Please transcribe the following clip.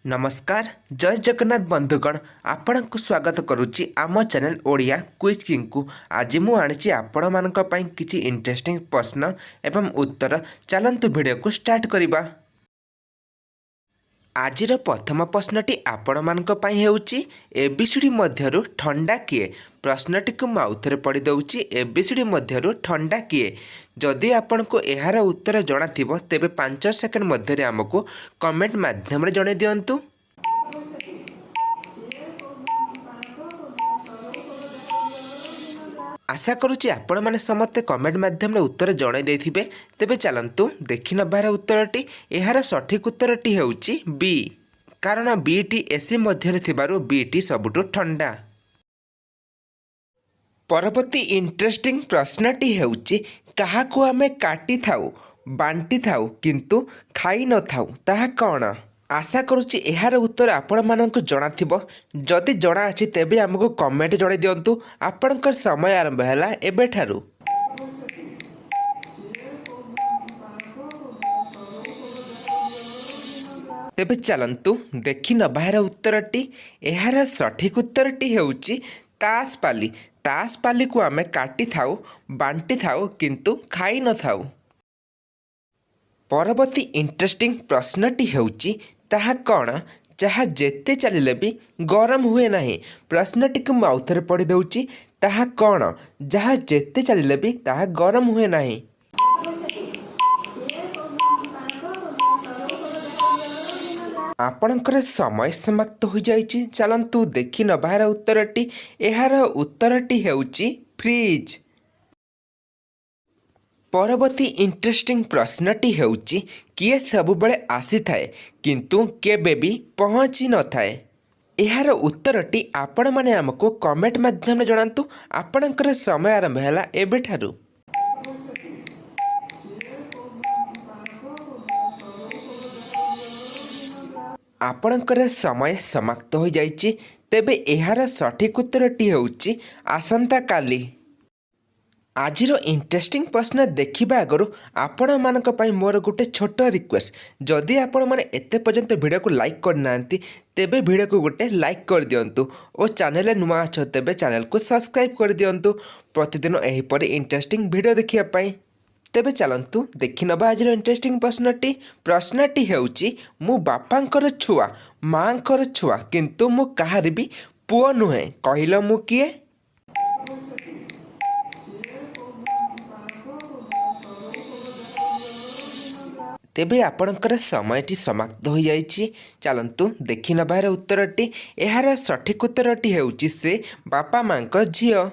नमस्कार जय जगन्नाथ बंधुगण आपण को स्वागत करुच्ची आम चैनल ओडिया क्विज किंग को। आज मु आनी आपण मानक पई किछि इंटरेस्टिंग प्रश्न एवं उत्तर चलंतु वीडियो को स्टार्ट करिबा। आजिर प्रथम प्रश्नटी आपण मानक पई हेउची एबीसीडी मध्यरु ठंडा किए। प्रश्नटी को माउथरे पढ़ी दउची एबीसीडी मध्यरु ठंडा किए। जदि आपण को एहार उत्तर जणा थिबो तेबे 5 सेकंड मध्यरे हमको कमेंट माध्यम रे जणे दियंतु। आशा करुच्ची आपण माने समस्त कमेंट माध्यम रे उत्तर जणाई देथिबे। तेबे चलंतु देखि नबार उत्तरटी। एहार सठिक उत्तरटी हेउची बी, कारण बी टी एसी मध्यरे थिबारु बी टी सबुठु ठंडा। परवर्ती इंटरेस्टिंग प्रश्नटी हेउची काहाकु आमे काटी थाउ बांटी थाउ किंतु खाई न थाउ ताहा कौन। आशा करुच्ची एहार उत्तर आपण मानक जणा थिबो। जदि जणा अछि तेबे हमको कमेंट जणाई दियंतु। आपणकर समय आरंभ हैला एबे ठारू। तेबे चलंतु देखि नबार उत्तरटी। एहार सठिक उत्तरटी हेउची तासपाली। तासपाली को आमे काटी थाउ बांटी थाउ किंतु खाई न थाउ। परवर्ती इंटरेस्टिंग प्रश्नटी हेउची ताहा कौन जहा जेते चलिले भी गरम हुए नहीं। प्रश्नटी को माउथरे पढ़ी दउची ताहा कौन जहा जेते चलिले भी ताहा गरम हुए नहीं। आपणकर समय समाप्त हो जाइछि। चलंतु देखि नबार उत्तरटी। एहार उत्तरटी हेउची फ्रिज। परवर्ती इंटरेस्टिंग प्रश्नटी हेउची किए सबुबले आसी थाए किंतु केबे भी पहुँची न थाए। एहार उत्तरटी आपण माने हमको कमेंट माध्यम रे जणांतु। आपणकर समय आरंभ हैला एबे ठारू। आपणकर समय समाप्त हो जाइछि। तेबे एहार सठिक उत्तरटी हेउची आसंता काली। आजिर इंटरेस्टिंग प्रश्न देखिबा आगरु आपण मानक पई मोर गुटे छोट रिक्वेस्ट। जदि आपण माने एते पर्यंत वीडियो को लाइक करना तेबे वीडियो को गुटे लाइक कर दियंतु और चैनल नुआ अछ तेबे चैनल को सब्सक्राइब कर दियंतु प्रतिदिन एही परि इंटरेस्टिंग वीडियो देखिया पई। तेबे चलंतु देखि नबा आजिर इंटरेस्टिंग प्रश्नटी। प्रश्नटी हेउची मु बापांकर छुआ मांकर छुआ किंतु मु काहार भी पुओ नुहे कहिलो मु किए। तेबे आपणकर समयटी समाप्त हो जाइछि। चलंतु देखि नबार उत्तरटी। एहार सठिक उत्तरटी हेउची से बापा मांकर झियो।